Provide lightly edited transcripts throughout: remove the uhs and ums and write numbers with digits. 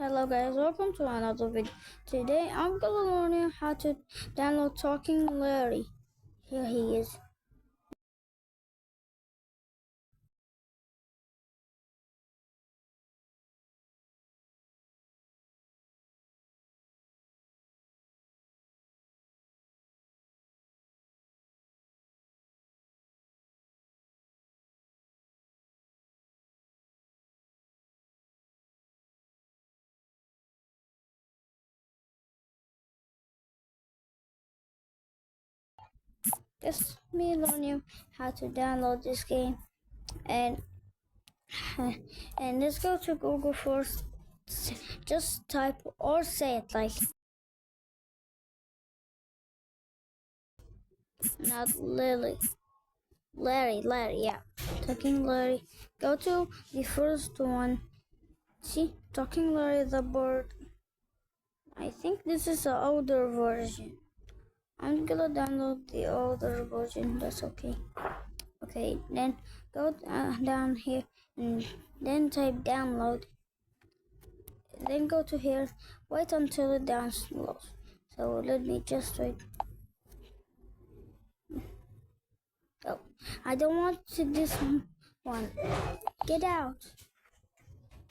Hello guys, welcome to another video. Today I'm gonna learn you how to download Talking Larry. Here he is. Just me learn you how to download this game and and let's go to Google first. Just type or say it like not Lily. Larry, yeah. Talking Larry. Go to the first one. See, Talking Larry the bird. I think this is the older version. I'm gonna download the older version. That's okay. Okay, then go down here and then type download. Then go to here. Wait until it downloads. So let me just wait. Oh, I don't want this one. Get out.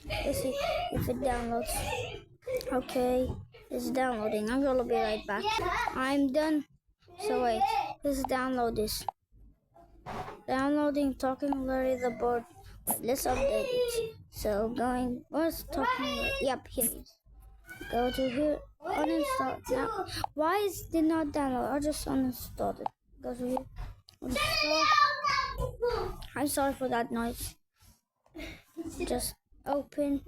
Let's see if it downloads. Okay, it's downloading. I'm gonna be right back. I'm done. So wait, let's download this. Downloading Talking Larry the board. Let's update it. So what's Talking Larry? Yep, here it is. Go to here, uninstall. Now, why is it did not download? I just uninstalled it. Go to here, uninstall. I'm sorry for that noise. Just open.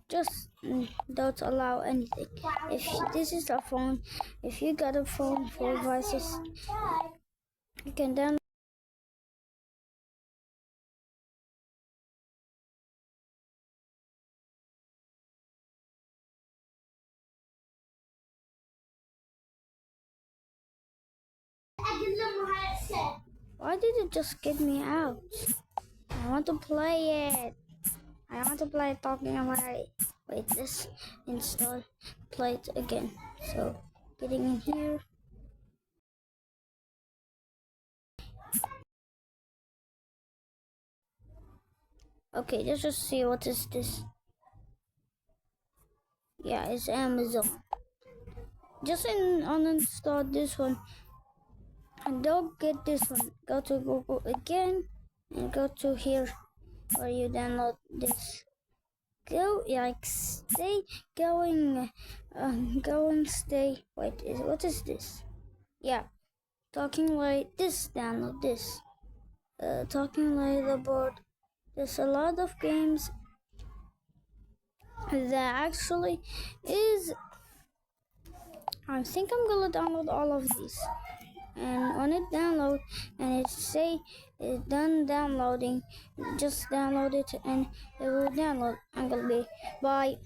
Just don't allow anything. If this is a phone, if you got a phone for devices, you can download. Why did it just get me out? I want to play it. I want to play Talking Larry. Wait, this install. Play it again. So, getting in here. Okay, let's just see what is this. Yeah, it's Amazon. Just uninstall this one. And don't get this one. Go to Google again and go to here where you download this. Go like stay going, stay. Wait, what is this? Yeah, Talking like this. Download this. Talking like the board. There's a lot of games that actually is. I think I'm gonna download all of these. And when it download and it say it's done downloading, just download it and it will download. I'm gonna be bye.